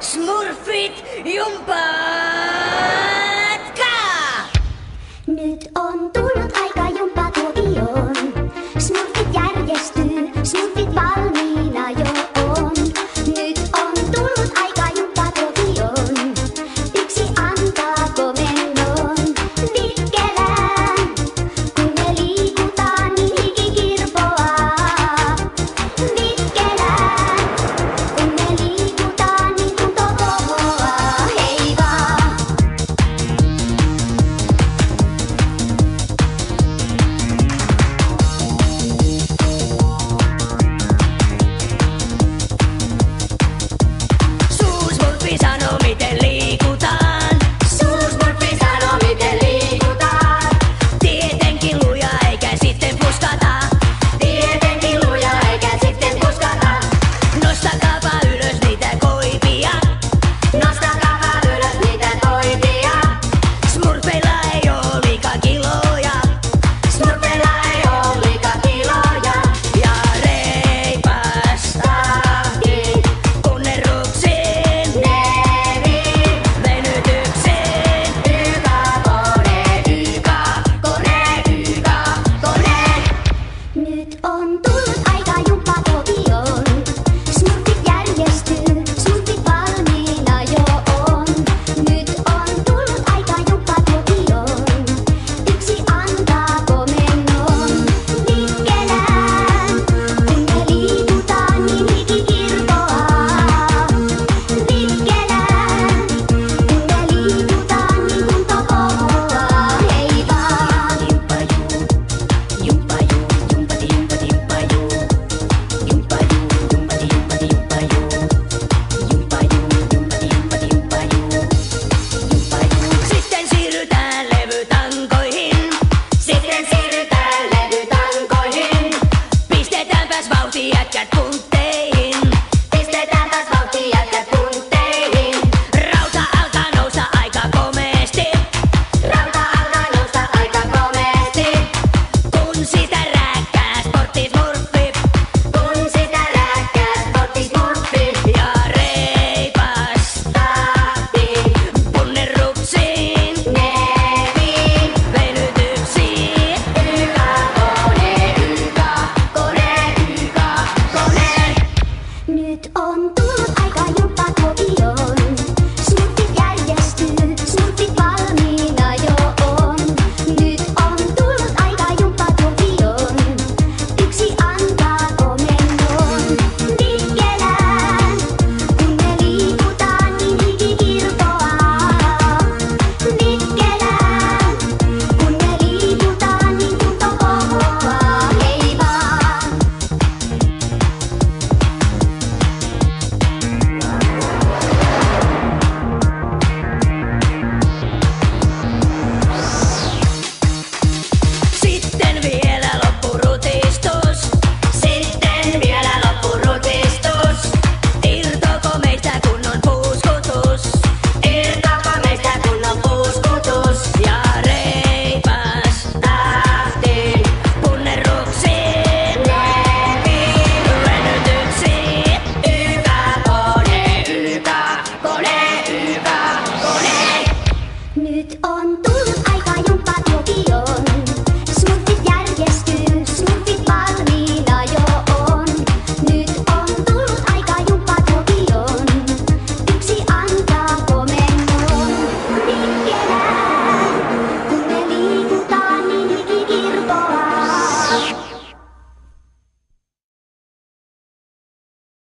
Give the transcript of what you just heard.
Smurfit jumpatkaa! Nyt on tullut aika jumppatuokioon. Smurfit järjestyy, smurfit valmiina jo on. Nyt on tullut aika jumppatuokioon. Yksi antaa komennon. Vikkelään, kun me liikutaan, niin hiki kirpoaa. Vikkelään, kun me liikutaan, niin kunto kohoaa. Hei vaan! Suusmurfi sanoo miten liikutaan. Suusmurfi sanoo miten liikutaan. Tietenkin luja eikä sitten puskata. Tietenkin luja eikä sitten puskata. Nostakaapa ylös niitä koipia. Nostakaapa ylös niitä koipia. Smurfeilla ei oo liikaa kiloja. Smurfeilla ei oo liikaa kiloja. Ja reipasta punnerruksiin, Neviin, venytyksiin. kone. Nyt on tullut aika jumppatuokioon. Smurfit järjestyy, smurfit valmiina jo on. Nyt on tullut aika jumppatuokioon. Yksi antaa komennon. Vikkelään, kun me liikutaan, niin hiki kirpoaa. Vikkelään, kun me liikutaan, niin kunto kohoaa. Hei vaan! Sitten siirrytään levytankoihin. Sitten siirrytään levytankoihin. Pistetäänpäs vauhti jätkät puntteihin. Pistetäänpäs vauhti jätkät puntteihin. Rauta alkaa nousta aika komeesti. Rauta alkaa nousta aika komeasti. Kun sitä rääkkää sporttismurfi. Kun sitä rääkkää sporttismurfi. Ja reipasta Tahtiin, punnerruksiin, neviin. venytyksiin. Kone. Nyt on